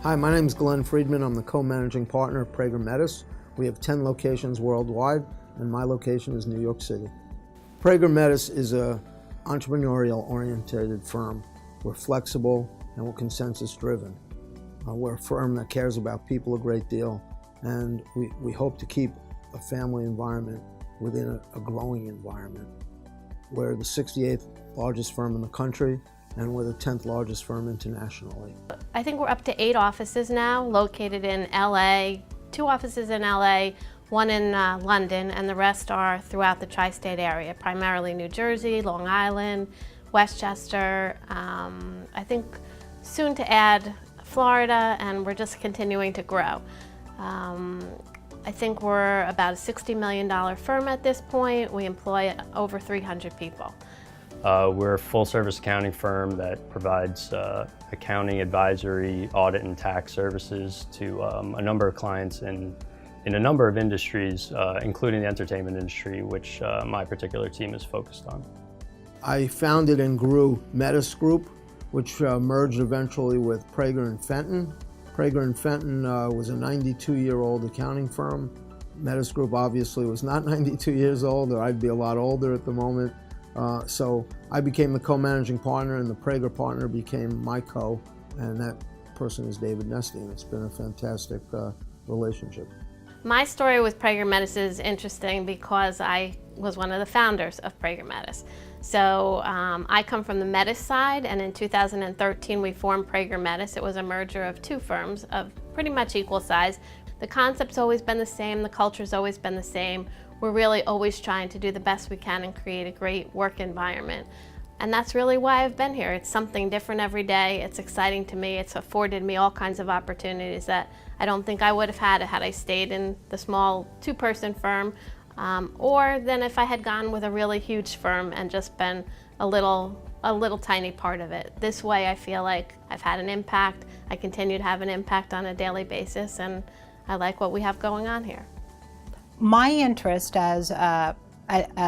Hi, my name is Glenn Friedman. I'm the co-managing partner of Prager Metis. We have 10 locations worldwide, and my location is New York City. Prager Metis is an entrepreneurial-oriented firm. We're flexible and we're consensus-driven. We're a firm that cares about people a great deal, and we hope to keep a family environment within a growing environment. We're the 68th largest firm in the country, and we're the 10th largest firm internationally. I think we're up to 8 offices now, located in LA, 2 offices in LA, 1 in London, and the rest are throughout the tri-state area, primarily New Jersey, Long Island, Westchester, I think soon to add Florida, and we're just continuing to grow. I think we're about a $60 million firm at this point. We employ over 300 people. We're a full-service accounting firm that provides accounting, advisory, audit, and tax services to a number of clients in a number of industries, including the entertainment industry, which my particular team is focused on. I founded and grew Metis Group, which merged eventually with Prager and Fenton. Prager and Fenton was a 92-year-old accounting firm. Metis Group obviously was not 92 years old, or I'd be a lot older at the moment. So I became the co-managing partner, and the Prager partner became my co, and that person is David Nesty, and it's been a fantastic relationship. My story with Prager Metis is interesting because I was one of the founders of Prager Metis. So I come from the Metis side, and in 2013 we formed Prager Metis. It was a merger of 2 firms of pretty much equal size. The concept's always been the same, the culture's always been the same. We're really always trying to do the best we can and create a great work environment. And that's really why I've been here. It's something different every day. It's exciting to me. It's afforded me all kinds of opportunities that I don't think I would have had I stayed in the small 2-person firm, or then if I had gone with a really huge firm and just been a little tiny part of it. This way I feel like I've had an impact. I continue to have an impact on a daily basis, and I like what we have going on here. My interest as a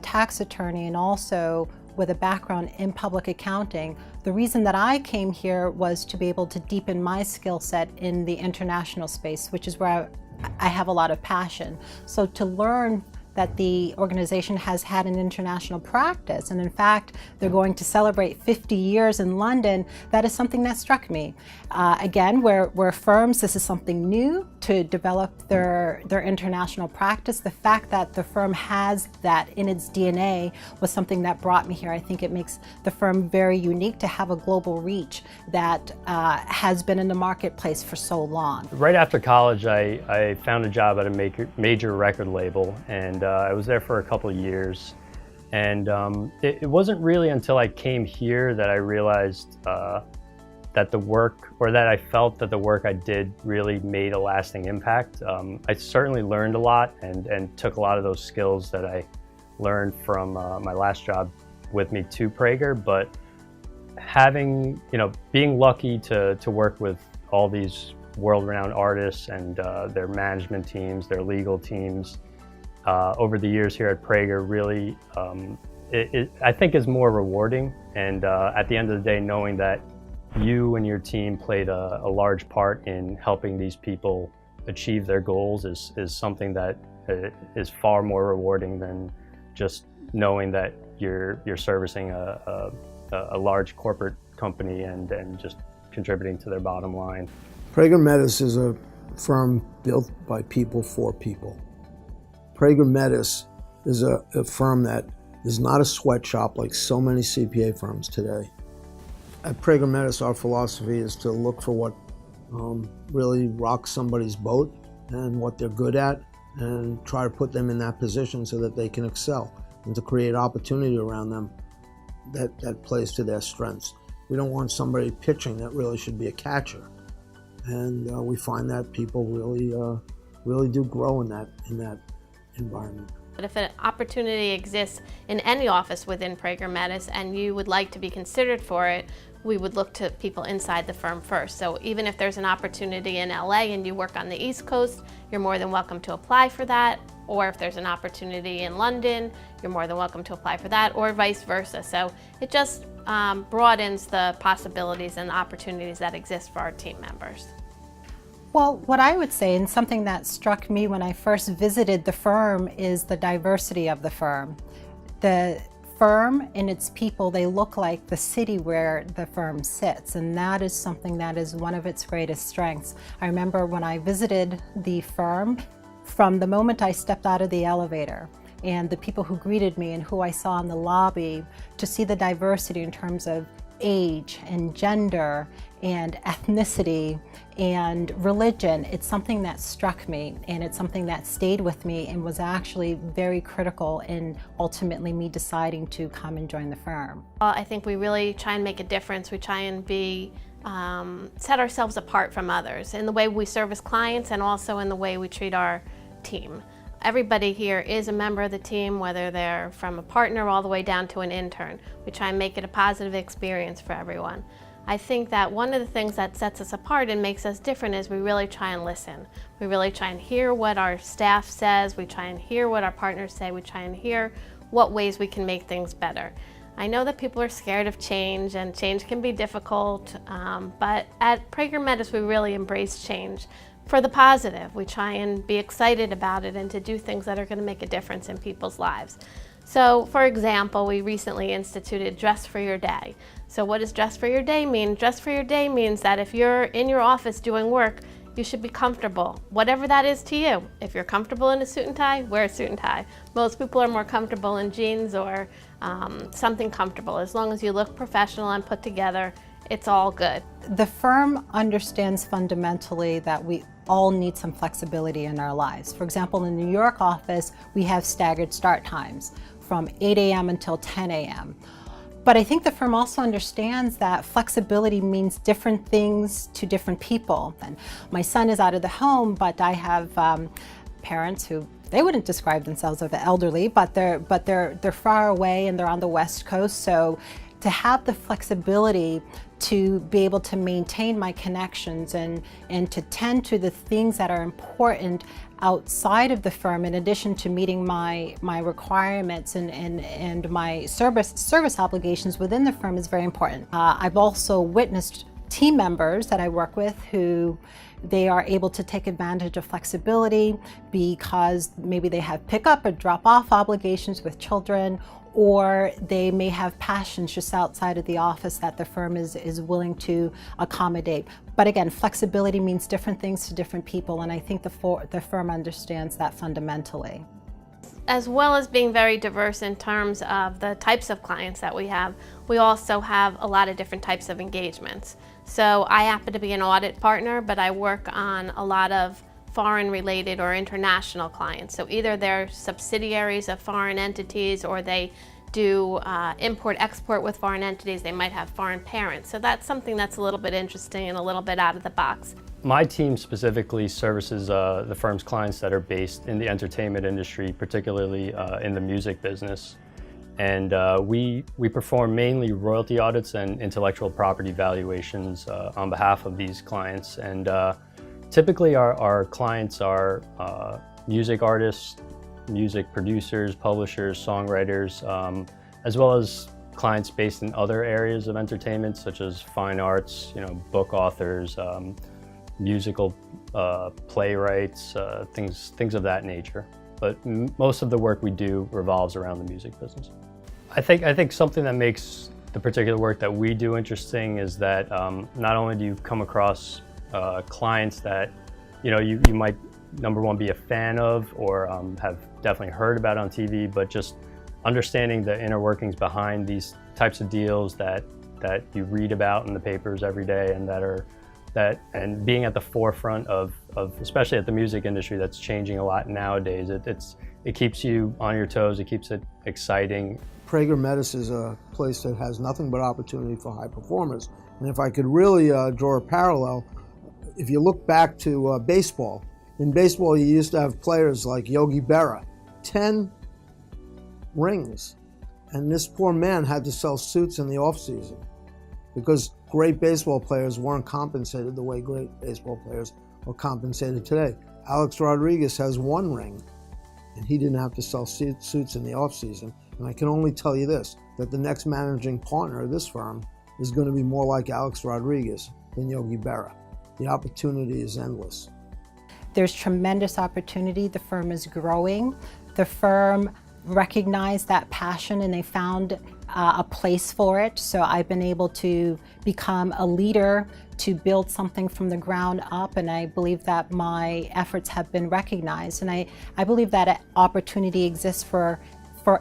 tax attorney, and also with a background in public accounting, the reason that I came here was to be able to deepen my skill set in the international space, which is where I have a lot of passion. So to learn that the organization has had an international practice, and in fact they're going to celebrate 50 years in London, that is something that struck me. Again, we're firms, this is something new to develop their international practice. The fact that the firm has that in its DNA was something that brought me here. I think it makes the firm very unique to have a global reach that has been in the marketplace for so long. Right after college, I found a job at a major record label, and I was there for a couple of years. And it wasn't really until I came here that I realized that the work, or that I felt that the work I did really made a lasting impact. I certainly learned a lot and took a lot of those skills that I learned from my last job with me to Prager, but being lucky to work with all these world-renowned artists and their management teams, their legal teams, over the years here at Prager really, I think is more rewarding. And at the end of the day, knowing that you and your team played a large part in helping these people achieve their goals is something that is far more rewarding than just knowing that you're servicing a large corporate company and just contributing to their bottom line. Prager Metis is a firm built by people for people. Prager Metis is a firm that is not a sweatshop like so many CPA firms today. At Prager Metis, our philosophy is to look for what really rocks somebody's boat and what they're good at, and try to put them in that position so that they can excel, and to create opportunity around them that plays to their strengths. We don't want somebody pitching that really should be a catcher. And we find that people really do grow in that environment. But if an opportunity exists in any office within Prager Metis and you would like to be considered for it, we would look to people inside the firm first. So even if there's an opportunity in LA and you work on the East Coast, you're more than welcome to apply for that. Or if there's an opportunity in London, you're more than welcome to apply for that, or vice versa. So it just broadens the possibilities and the opportunities that exist for our team members. Well, what I would say, and something that struck me when I first visited the firm, is the diversity of the firm. The firm and its people, they look like the city where the firm sits, and that is something that is one of its greatest strengths. I remember when I visited the firm, from the moment I stepped out of the elevator and the people who greeted me and who I saw in the lobby, to see the diversity in terms of age and gender and ethnicity and religion, it's something that struck me, and it's something that stayed with me and was actually very critical in ultimately me deciding to come and join the firm. I think we really try and make a difference. We try and set ourselves apart from others in the way we service clients and also in the way we treat our team. Everybody here is a member of the team, whether they're from a partner all the way down to an intern. We try and make it a positive experience for everyone. I think that one of the things that sets us apart and makes us different is we really try and listen. We really try and hear what our staff says, we try and hear what our partners say, we try and hear what ways we can make things better. I know that people are scared of change, and change can be difficult, but at Prager Metis we really embrace change for the positive. We try and be excited about it and to do things that are going to make a difference in people's lives. So, for example, we recently instituted Dress for Your Day. So what does Dress for Your Day mean? Dress for Your Day means that if you're in your office doing work, you should be comfortable, whatever that is to you. If you're comfortable in a suit and tie, wear a suit and tie. Most people are more comfortable in jeans or something comfortable. As long as you look professional and put together, it's all good. The firm understands fundamentally that we all need some flexibility in our lives. For example, in the New York office, we have staggered start times from 8 a.m. until 10 a.m. But I think the firm also understands that flexibility means different things to different people. And my son is out of the home, but I have parents who, they wouldn't describe themselves as elderly, but they're far away and they're on the West Coast. So to have the flexibility to be able to maintain my connections and to tend to the things that are important outside of the firm, in addition to meeting my requirements and my service obligations within the firm, is very important. I've also witnessed team members that I work with who they are able to take advantage of flexibility because maybe they have pick-up or drop-off obligations with children, or they may have passions just outside of the office that the firm is willing to accommodate. But again, flexibility means different things to different people, and I think the firm understands that fundamentally. As well as being very diverse in terms of the types of clients that we also have a lot of different types of engagements. So I happen to be an audit partner, but I work on a lot of foreign-related or international clients. So either they're subsidiaries of foreign entities, or they do import-export with foreign entities. They might have foreign parents. So that's something that's a little bit interesting and a little bit out of the box. My team specifically services the firm's clients that are based in the entertainment industry, particularly in the music business. And we perform mainly royalty audits and intellectual property valuations on behalf of these clients. And typically our clients are music artists, music producers, publishers, songwriters, as well as clients based in other areas of entertainment, such as fine arts, book authors, musical playwrights, things of that nature. But most of the work we do revolves around the music business. I think something that makes the particular work that we do interesting is that not only do you come across clients that you might, number one, be a fan of or have definitely heard about on TV, but just understanding the inner workings behind these types of deals that you read about in the papers every day, and and being at the forefront of especially at the music industry that's changing a lot nowadays. It keeps you on your toes. It keeps it exciting. Prager Metis is a place that has nothing but opportunity for high performers. And if I could really draw a parallel, if you look back to baseball, in baseball you used to have players like Yogi Berra, 10 rings. And this poor man had to sell suits in the off-season because great baseball players weren't compensated the way great baseball players are compensated today. Alex Rodriguez has 1 ring, and he didn't have to sell suits in the off-season. And I can only tell you this, that the next managing partner of this firm is going to be more like Alex Rodriguez than Yogi Berra. The opportunity is endless. There's tremendous opportunity. The firm is growing. The firm recognized that passion and they found a place for it. So I've been able to become a leader to build something from the ground up, and I believe that my efforts have been recognized. And I believe that an opportunity exists for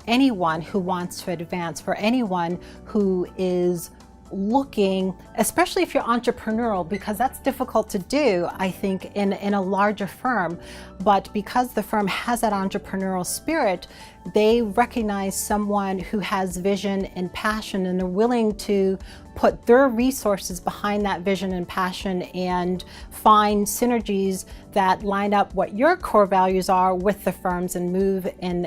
anyone who wants to advance, for anyone who is looking, especially if you're entrepreneurial, because that's difficult to do, I think, in a larger firm. But because the firm has that entrepreneurial spirit, they recognize someone who has vision and passion, and they're willing to put their resources behind that vision and passion and find synergies that line up what your core values are with the firm's and move in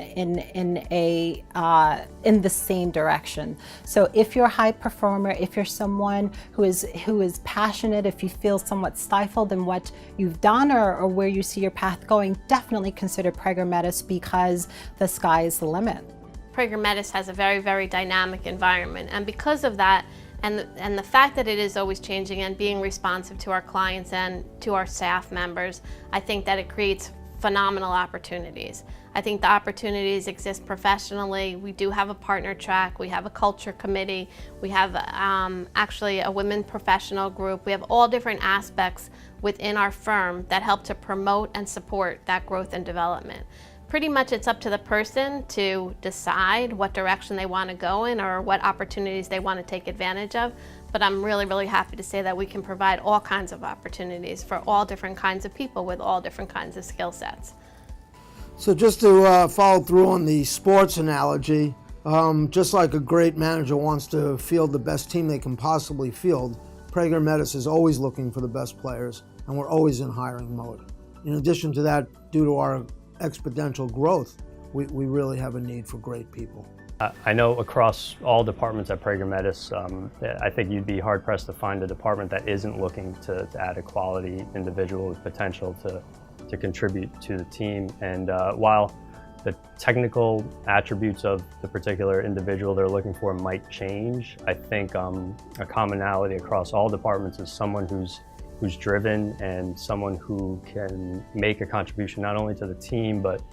the same direction. So if you're a high performer, if you're someone who is passionate, if you feel somewhat stifled in what you've done or where you see your path going, definitely consider Prager Metis, because the sky is the limit. Prager Metis has a very, very dynamic environment, and because of that, and the fact that it is always changing and being responsive to our clients and to our staff members, I think that it creates phenomenal opportunities. I think the opportunities exist professionally. We do have a partner track, we have a culture committee, we have actually a women professional group. We have all different aspects within our firm that help to promote and support that growth and development. Pretty much it's up to the person to decide what direction they want to go in or what opportunities they want to take advantage of. But I'm really, really happy to say that we can provide all kinds of opportunities for all different kinds of people with all different kinds of skill sets. So just to follow through on the sports analogy, just like a great manager wants to field the best team they can possibly field, Prager Metis is always looking for the best players, and we're always in hiring mode. In addition to that, due to our exponential growth, we really have a need for great people. I know across all departments at Prager Metis, I think you'd be hard-pressed to find a department that isn't looking to add a quality individual with potential to contribute to the team. And while the technical attributes of the particular individual they're looking for might change, I think a commonality across all departments is someone who's driven and someone who can make a contribution not only to the team but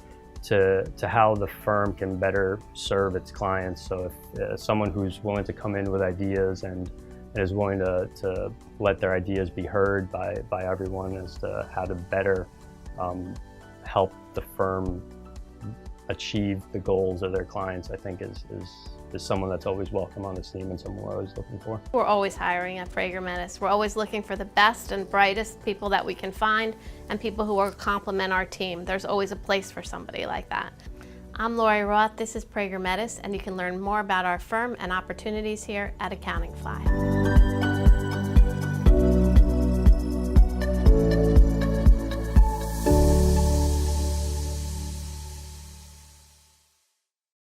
to how the firm can better serve its clients. So if someone who's willing to come in with ideas and is willing to let their ideas be heard by everyone as to how to better help the firm achieve the goals of their clients, I think is someone that's always welcome on this team and someone we're always looking for. We're always hiring at Prager Metis. We're always looking for the best and brightest people that we can find and people who will complement our team. There's always a place for somebody like that. I'm Lori Roth, this is Prager Metis, and you can learn more about our firm and opportunities here at Accounting Fly.